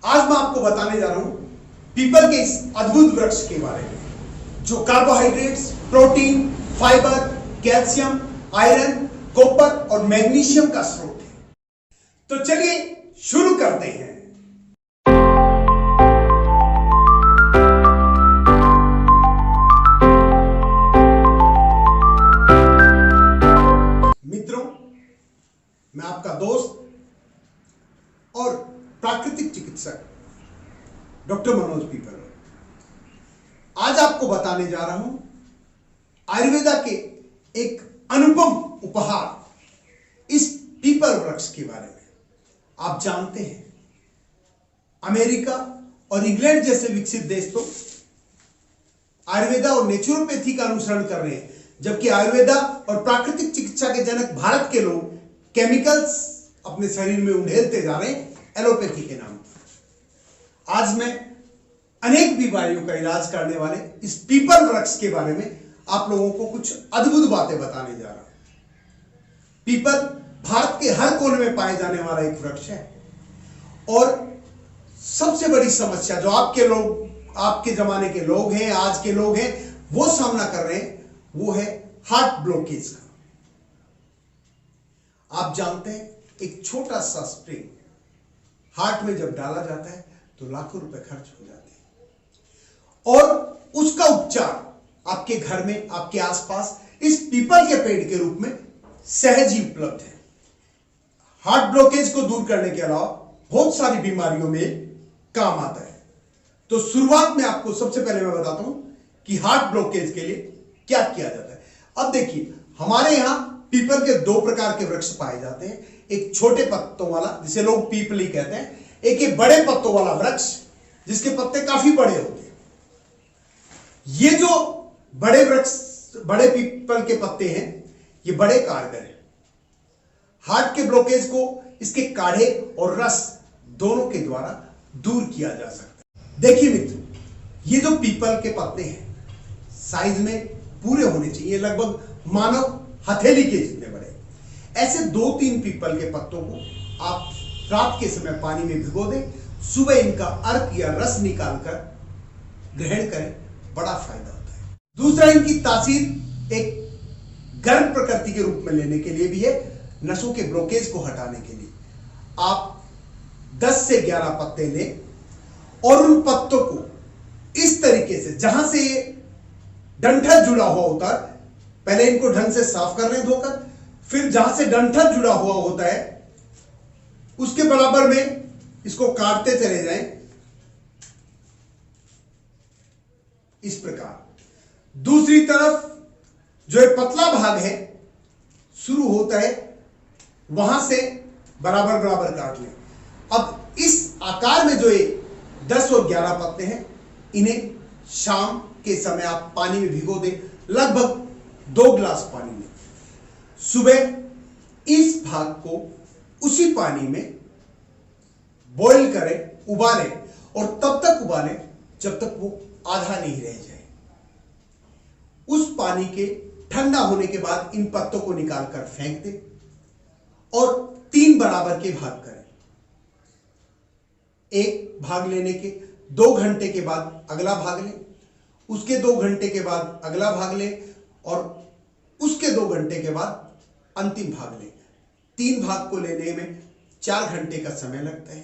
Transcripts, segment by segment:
आज मैं आपको बताने जा रहा हूं पीपल के इस अद्भुत वृक्ष के बारे में जो carbohydrates, protein, fibre, calcium, iron, copper और मैग्नीशियम का स्रोत है। तो चलिए शुरू करते हैं। मित्रों, मैं आपका दोस्त और प्राकृतिक चिकित्सक डॉक्टर मनोज पीपल आज आपको बताने जा रहा हूं आयुर्वेदा के एक अनुपम उपहार इस पीपल वृक्ष के बारे में। आप जानते हैं अमेरिका और इंग्लैंड जैसे विकसित देश तो आयुर्वेदा और नेचुरोपैथी का अनुसरण कर रहे हैं, जबकि आयुर्वेदा और प्राकृतिक चिकित्सा के जनक भारत के लोग केमिकल्स अपने शरीर में उंडेलते जा रहे हैं एलोपैथी के नाम पर। आज मैं अनेक बीमारियों का इलाज करने वाले इस पीपल वृक्ष के बारे में आप लोगों को कुछ अद्भुत बातें बताने जा रहा हूं। पीपल भारत के हर कोने में पाए जाने वाला एक वृक्ष है और सबसे बड़ी समस्या जो आपके जमाने के लोग हैं, आज के लोग हैं, वो सामना कर रहे हैं, वो है हार्ट ब्लॉकेज का। आप जानते हैं एक छोटा सा स्प्रिंग हार्ट में जब डाला जाता है तो लाखों रुपए खर्च हो जाते हैं और उसका उपचार आपके घर में, आपके आसपास इस पीपल के पेड़ के रूप में सहज ही उपलब्ध है। हार्ट ब्लॉकेज को दूर करने के अलावा बहुत सारी बीमारियों में काम आता है। तो शुरुआत में आपको सबसे पहले मैं बताता हूं कि हार्ट ब्लॉकेज के लिए क्या किया जाता है। अब देखिए, हमारे यहां पीपल के दो प्रकार के वृक्ष पाए जाते हैं, एक छोटे पत्तों वाला जिसे लोग पीपली कहते हैं, एक ये बड़े पत्तों वाला वृक्ष जिसके पत्ते काफी बड़े होते हैं। ये जो बड़े पीपल के पत्ते हैं, ये बड़े कारगर हैं। हार्ट के ब्लॉकेज को इसके काढ़े और रस दोनों के द्वारा दूर किया जा सकता है। देखिए मित्र, ये जो पीपल के पत्ते हैं साइज में पूरे होने चाहिए, लगभग मानव हथेली के जितने बड़े। ऐसे 2-3 पीपल के पत्तों को आप रात के समय पानी में भिगो दें, सुबह इनका अर्क या रस निकालकर ग्रहण करें, बड़ा फायदा होता है। दूसरा, इनकी तासीर एक गर्म प्रकृति के रूप में लेने के लिए भी है, नसों के ब्लॉकेज को हटाने के लिए। आप 10 से 11 पत्ते लें और उन पत्तों को इस तरीके से, जहां से ये डंठल जुड़ा हुआ होता है, पहले इनको ढंग से साफ कर लें धोकर, फिर जहां से डंठल जुड़ा हुआ होता है उसके बराबर में इसको काटते चले जाएं इस प्रकार। दूसरी तरफ जो एक पतला भाग है शुरू होता है, वहां से बराबर बराबर काट लें। अब इस आकार में जो ये 10 और 11 पत्ते हैं, इन्हें शाम के समय आप पानी में भिगो दें, लगभग 2 गिलास पानी में। सुबह इस भाग को उसी पानी में बॉईल करें, उबालें, और तब तक उबालें जब तक वो आधा नहीं रह जाए। उस पानी के ठंडा होने के बाद इन पत्तों को निकालकर फेंक दें और 3 बराबर के भाग करें। एक भाग लेने के 2 घंटे के बाद अगला भाग लें, उसके 2 घंटे के बाद अगला भाग लें और उसके 2 घंटे के बाद अंतिम भाग लें। 3 भाग को लेने में 4 घंटे का समय लगता है।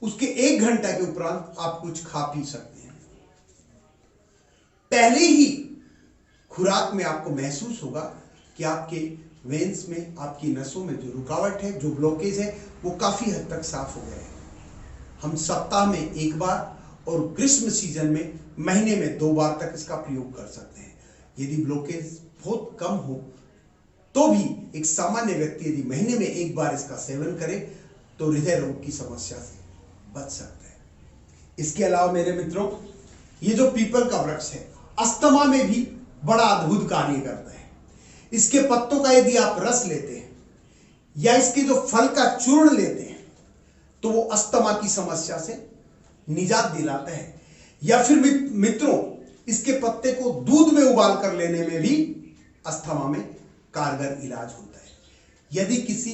उसके 1 घंटा के उपरांत आप कुछ खा पी सकते हैं। पहले ही खुराक में आपको महसूस होगा कि आपके वेन्स में, आपकी नसों में जो रुकावट है, जो ब्लॉकेज है, वो काफी हद तक साफ हो गया है। हम सप्ताह में 1 बार और ग्रीष्म सीजन में महीने में 2 बार तक इसका प्रयोग कर सकते हैं। यदि ब्लॉकेज बहुत कम हो तो भी एक सामान्य व्यक्ति यदि महीने में 1 बार इसका सेवन करे तो हृदय रोग की समस्या से बच सकता है। इसके अलावा मेरे मित्रों, ये जो पीपल का वृक्ष है अस्थमा में भी बड़ा अद्भुत कार्य करता है। इसके पत्तों का यदि आप रस लेते हैं या इसके जो फल का चूर्ण लेते हैं तो वो अस्थमा की समस्या से निजात दिलाता है। या फिर मित्रों, इसके पत्ते को दूध में उबाल कर लेने में भी अस्थमा में कारगर इलाज होता है। यदि किसी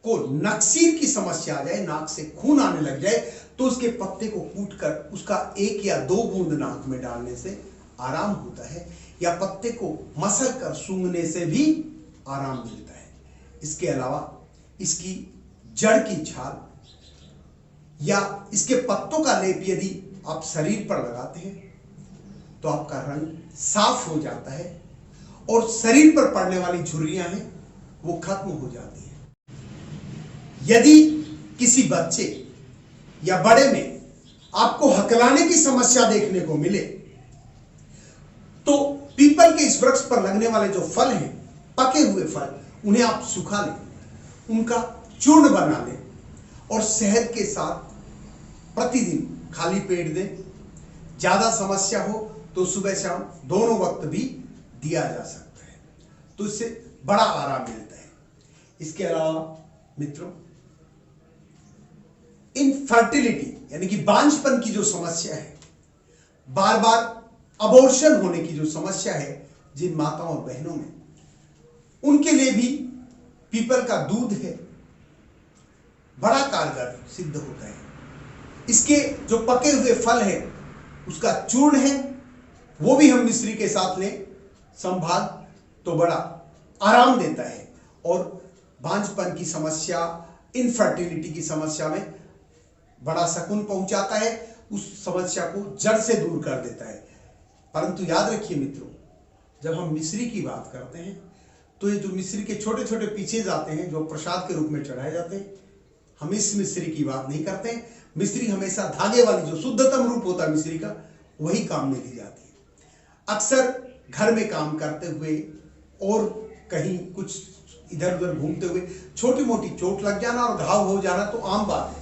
को नक्सीर की समस्या आ जाए, नाक से खून आने लग जाए, तो उसके पत्ते को कूटकर उसका 1 या 2 बूंद नाक में डालने से आराम होता है, या पत्ते को मसल कर सूंघने से भी आराम मिलता है। इसके अलावा इसकी जड़ की छाल या इसके पत्तों का लेप यदि आप शरीर पर लगाते हैं तो आपका रंग साफ हो जाता है और शरीर पर पड़ने वाली झुर्रियां हैं वो खत्म हो जाती हैं। यदि किसी बच्चे या बड़े में आपको हकलाने की समस्या देखने को मिले तो पीपल के इस वृक्ष पर लगने वाले जो फल हैं, पके हुए फल, उन्हें आप सुखा लें, उनका चूर्ण बना लें और शहद के साथ प्रतिदिन खाली पेट दें। ज्यादा समस्या हो तो सुबह शाम दोनों वक्त भी दिया जा सकता है, तो इससे बड़ा आराम मिलता है। इसके अलावा मित्रों, इनफर्टिलिटी यानी कि बांझपन की जो समस्या है, बार बार अबॉर्शन होने की जो समस्या है जिन माताओं और बहनों में, उनके लिए भी पीपल का दूध है बड़ा कारगर सिद्ध होता है। इसके जो पके हुए फल है उसका चूर्ण है, वो भी हम मिश्री के साथ लें संभाल तो बड़ा आराम देता है और बांझपन की समस्या, इनफर्टिलिटी की समस्या में बड़ा सुकून पहुंचाता है, उस समस्या को जड़ से दूर कर देता है। परंतु याद रखिए मित्रों, जब हम मिश्री की बात करते हैं तो ये जो मिश्री के छोटे छोटे पीछे आते हैं जो प्रसाद के रूप में चढ़ाए जाते हैं, हम इस मिश्री की बात नहीं करते हैं। मिश्री हमेशा धागे वाली जो शुद्धतम रूप होता है मिश्री का, वही काम में ली जाती है। अक्सर घर में काम करते हुए और कहीं कुछ इधर उधर घूमते हुए छोटी मोटी चोट लग जाना और घाव हो जाना तो आम बात है।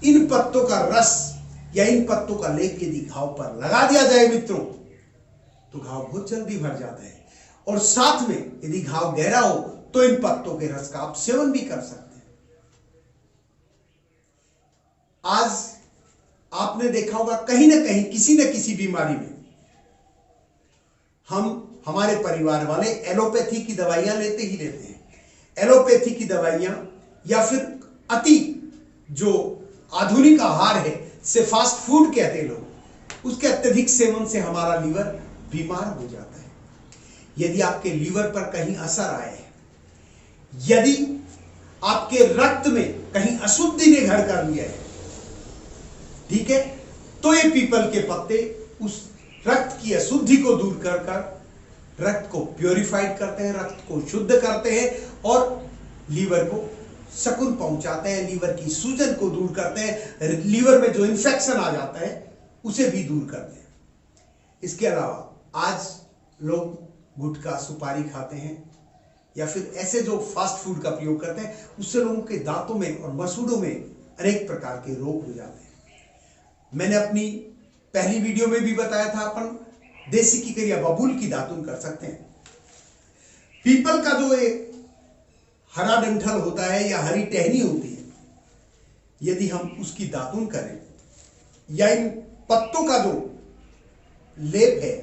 इन पत्तों का रस या इन पत्तों का लेप यदि घाव पर लगा दिया जाए मित्रों तो घाव बहुत जल्दी भर जाता है, और साथ में यदि घाव गहरा हो तो इन पत्तों के रस का आप सेवन भी कर सकते हैं। आज आपने देखा होगा कहीं ना कहीं किसी न किसी बीमारी में हम हमारे परिवार वाले एलोपैथी की दवाइयां लेते ही लेते हैं। एलोपैथी की दवाइयां या फिर अति जो आधुनिक आहार है से फास्ट फूड कहते हैं लोग, उसके अत्यधिक सेवन से हमारा लीवर बीमार हो जाता है। यदि आपके लीवर पर कहीं असर आए है, यदि आपके रक्त में कहीं अशुद्धि ने घर कर लिया है, ठीक है, तो ये पीपल के पत्ते उस रक्त की अशुद्धि को दूर कर कर रक्त को प्योरीफाइड करते हैं, रक्त को शुद्ध करते हैं और लीवर को सुकून पहुंचाते हैं, लीवर की सूजन को दूर करते हैं, लीवर में जो इन्फेक्शन आ जाता है उसे भी दूर करते हैं। इसके अलावा आज लोग गुटखा सुपारी खाते हैं या फिर ऐसे जो फास्ट फूड का प्रयोग करते हैं, उससे लोगों के दांतों में और मसूड़ों में अनेक प्रकार के रोग हो जाते हैं। मैंने अपनी पहली वीडियो में भी बताया था, अपन देसी कीकर या बबूल की दातुन कर सकते हैं। पीपल का जो एक हरा डंठल होता है या हरी टहनी होती है, यदि हम उसकी दातुन करें या इन पत्तों का जो लेप है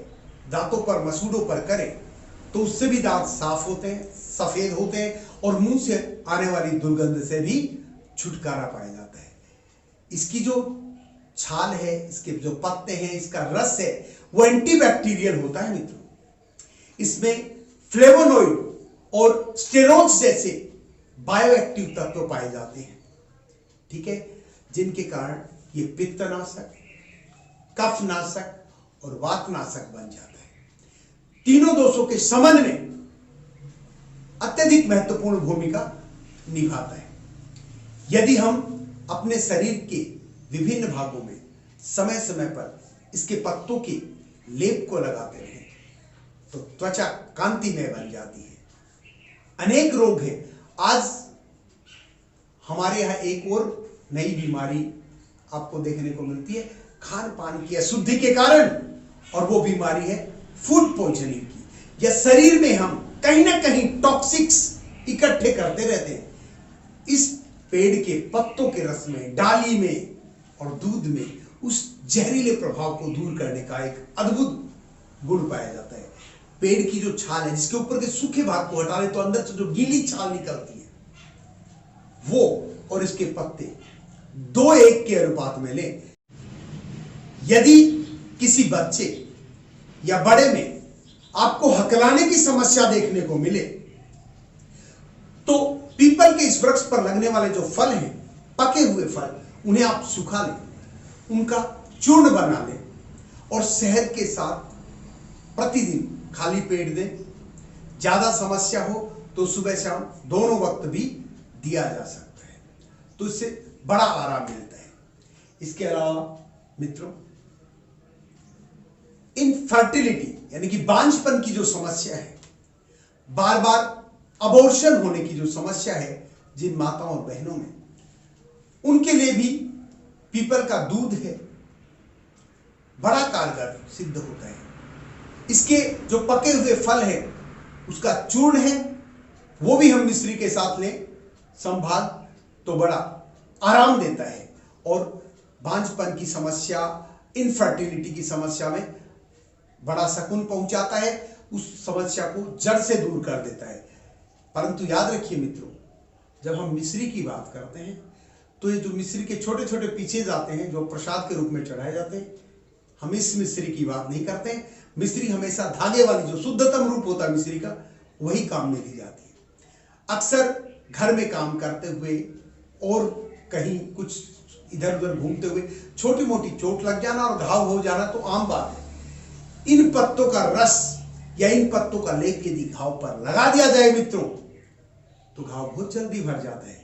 दांतों पर मसूड़ों पर करें तो उससे भी दांत साफ होते हैं, सफेद होते हैं और मुंह से आने वाली दुर्गंध से भी छुटकारा पाया जाता है। इसकी जो छाल है, इसके जो पत्ते हैं, इसका रस है, वो एंटीबैक्टीरियल होता है मित्रों। इसमें फ्लेवोनोइड और स्टेरॉइड्स जैसे बायोएक्टिव तत्व पाए जाते हैं, ठीक है, जिनके कारण ये पित्तनाशक, कफनाशक और वातनाशक बन जाता है। तीनों दोषों के शमन में अत्यधिक महत्वपूर्ण भूमिका निभाता है। यदि हम अपने शरीर के विभिन्न भागों में समय समय पर इसके पत्तों के लेप को लगाते रहें तो त्वचा कांतिमय बन जाती है। अनेक रोग हैं। आज हमारे यहाँ एक और नई बीमारी आपको देखने को मिलती है खान पान की अशुद्धि के कारण, और वो बीमारी है फूड पॉइजनिंग की। या शरीर में हम कहीं ना कहीं टॉक्सिक्स इकट्ठे करते रहते हैं। इस पेड़ के पत्तों के रस में, डाली में और दूध में उस जहरीले प्रभाव को दूर करने का एक अद्भुत गुण पाया जाता है। पेड़ की जो छाल है, जिसके ऊपर के सूखे भाग को हटा ले तो अंदर से जो गीली छाल निकलती है, वो और इसके पत्ते 2:1 के अनुपात में लें। यदि किसी बच्चे या बड़े में आपको हकलाने की समस्या देखने को मिले तो पीपल के इस वृक्ष पर लगने वाले जो फल हैं, पके हुए फल, उन्हें आप सुखा लें, उनका चूर्ण बना लें और शहद के साथ प्रतिदिन खाली पेट दें। ज्यादा समस्या हो तो सुबह शाम दोनों वक्त भी दिया जा सकता है, तो इससे बड़ा आराम मिलता है। इसके अलावा मित्रों, इनफर्टिलिटी यानी कि बांझपन की जो समस्या है, बार बार अबॉर्शन होने की जो समस्या है जिन माताओं और बहनों में, उनके लिए भी पीपल का दूध है बड़ा कारगर सिद्ध होता है। इसके जो पके हुए फल है उसका चूर्ण है, वो भी हम मिश्री के साथ लें संभाग तो बड़ा आराम देता है और बांझपन की समस्या, इनफर्टिलिटी की समस्या में बड़ा सुकून पहुंचाता है, उस समस्या को जड़ से दूर कर देता है। परंतु याद रखिए मित्रों, जब हम मिश्री की बात करते हैं तो ये जो मिश्री के छोटे छोटे पीछे जाते हैं जो प्रसाद के रूप में चढ़ाए जाते हैं, हम इस मिश्री की बात नहीं करते हैं। मिश्री हमेशा धागे वाली जो शुद्धतम रूप होता है मिश्री का, वही काम में ली जाती है। अक्सर घर में काम करते हुए और कहीं कुछ इधर उधर घूमते हुए छोटी मोटी चोट लग जाना और घाव हो जाना तो आम बात है। इन पत्तों का रस या इन पत्तों का लेप यदि घाव पर लगा दिया जाए मित्रों तो घाव बहुत जल्दी भर जाता है,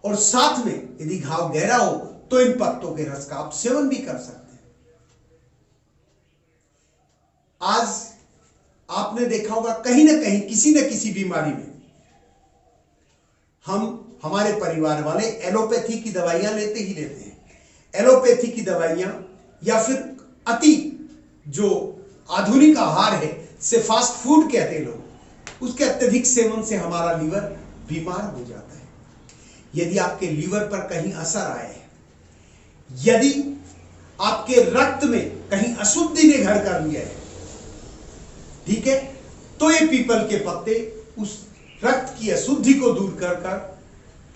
और साथ में यदि घाव गहरा हो तो इन पत्तों के रस का आप सेवन भी कर सकते हैं। आज आपने देखा होगा कहीं ना कहीं किसी न किसी बीमारी में हमारे परिवार वाले एलोपैथी की दवाइयां लेते ही लेते हैं। एलोपैथी की दवाइयां या फिर अति जो आधुनिक आहार है से फास्ट फूड कहते हैं लोग, उसके अत्यधिक सेवन से हमारा लीवर बीमार हो जाता है। यदि आपके लीवर पर कहीं असर आए, यदि आपके रक्त में कहीं अशुद्धि ने घर कर लिया है, ठीक है, तो ये पीपल के पत्ते उस रक्त की अशुद्धि को दूर कर कर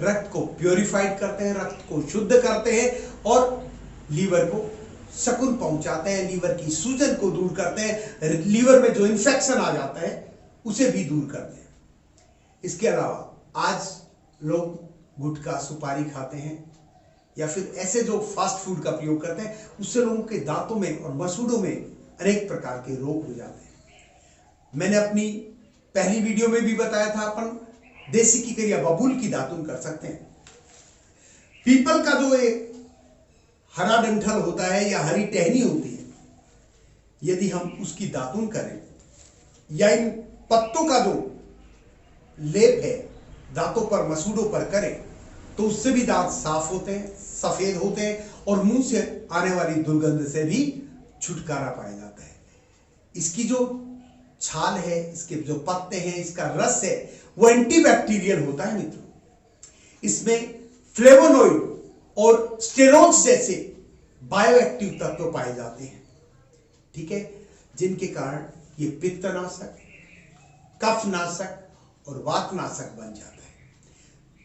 रक्त को प्योरीफाइड करते हैं, रक्त को शुद्ध करते हैं और लीवर को सुकून पहुंचाते हैं, लीवर की सूजन को दूर करते हैं, लीवर में जो इन्फेक्शन आ जाता है उसे भी दूर करते हैं। इसके अलावा आज लोग गुटखा सुपारी खाते हैं या फिर ऐसे जो फास्ट फूड का प्रयोग करते हैं, उससे लोगों के दांतों में और मसूड़ों में अनेक प्रकार के रोग हो जाते हैं। मैंने अपनी पहली वीडियो में भी बताया था, अपन देसी कीकर या बबूल की दातुन कर सकते हैं। पीपल का जो एक हरा डंठल होता है या हरी टहनी होती है, यदि हम उसकी दातुन करें या इन पत्तों का जो लेप है दांतों पर मसूड़ों पर करें तो उससे भी दांत साफ होते हैं, सफेद होते हैं और मुंह से आने वाली दुर्गंध से भी छुटकारा पाया जाता है। इसकी जो छाल है, इसके जो पत्ते हैं, इसका रस है, वो एंटीबैक्टीरियल होता है मित्रों। इसमें फ्लेवोनोइड और स्टेरॉइड्स जैसे बायोएक्टिव तत्व पाए जाते हैं, ठीक है, जिनके कारण ये पित्तनाशक, कफनाशक और वातनाशक बन जाता है।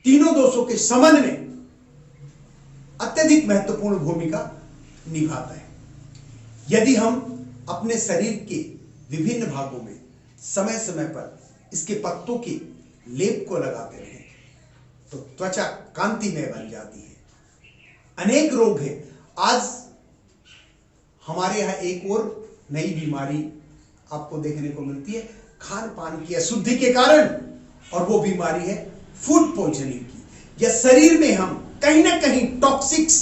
तीनों दोषों के शमन में अत्यधिक महत्वपूर्ण भूमिका निभाता है। यदि हम अपने शरीर के विभिन्न भागों में समय समय पर इसके पत्तों के लेप को लगाते रहें तो त्वचा कांतिमय बन जाती है। अनेक रोग हैं। आज हमारे यहाँ एक और नई बीमारी आपको देखने को मिलती है खान पान की अशुद्धि के कारण, और वो बीमारी है फूड पॉइजनिंग की। या शरीर में हम कहीं ना कहीं टॉक्सिक्स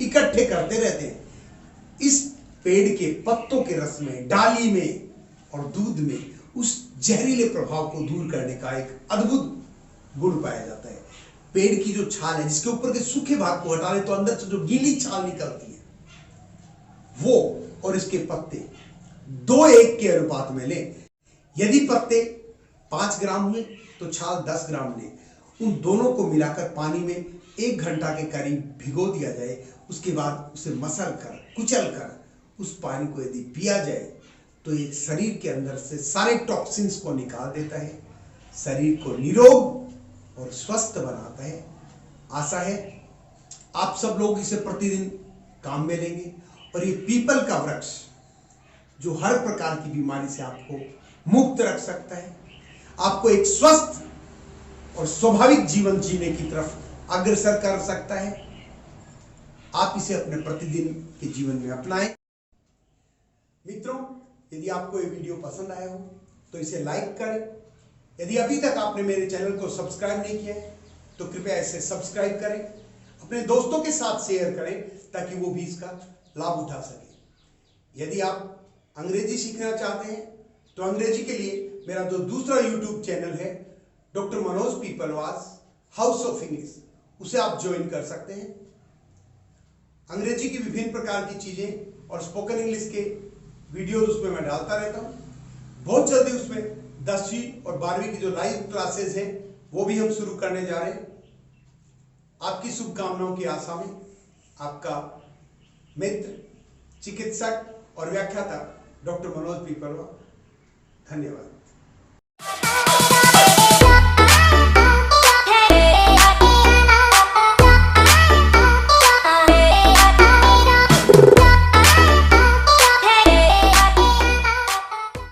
इकट्ठे करते रहते हैं। इस पेड़ के पत्तों के रस में, डाली में और दूध में उस जहरीले प्रभाव को दूर करने का एक अद्भुत गुण पाया जाता है। पेड़ की जो छाल है, जिसके ऊपर के सूखे भाग को हटा ले तो अंदर से जो गीली छाल निकलती है, वो और इसके पत्ते 2:1 के अनुपात में लें। यदि पत्ते 5 ग्राम हुए तो छाल 10 ग्राम लें। उन दोनों को मिलाकर पानी में 1 घंटा के करीब भिगो दिया जाए। उसके बाद उसे मसल कर, कुचल कर उस पानी को यदि पिया जाए तो ये शरीर के अंदर से सारे टॉक्सिन्स को निकाल देता है, शरीर को निरोग और स्वस्थ बनाता है आशा है आप सब लोग इसे प्रतिदिन काम में लेंगे और ये पीपल का वृक्ष जो हर प्रकार की बीमारी से आपको मुक्त रख सकता है, आपको एक स्वस्थ और स्वाभाविक जीवन जीने की तरफ अग्रसर कर सकता है, आप इसे अपने प्रतिदिन के जीवन में अपनाएं। मित्रों, यदि आपको ये वीडियो पसंद आया हो तो इसे लाइक करें। यदि अभी तक आपने मेरे चैनल को सब्सक्राइब नहीं किया है तो कृपया इसे सब्सक्राइब करें, अपने दोस्तों के साथ शेयर करें ताकि वो भी इसका लाभ उठा सके। यदि आप अंग्रेजी सीखना चाहते हैं तो अंग्रेजी के लिए मेरा जो दूसरा यूट्यूब चैनल है doctor Manoj Pipalwas house of English, उसे आप ज्वाइन कर सकते हैं। अंग्रेजी की विभिन्न प्रकार की चीजें और स्पोकन इंग्लिश के वीडियोज उसमें मैं डालता रहता हूं। बहुत जल्दी उसमें 10वीं और 12वीं की जो लाइव क्लासेस हैं वो भी हम शुरू करने जा रहे हैं। आपकी शुभकामनाओं की आशा में आपका मित्र, चिकित्सक और व्याख्याता डॉक्टर मनोज पीपलवा। धन्यवाद।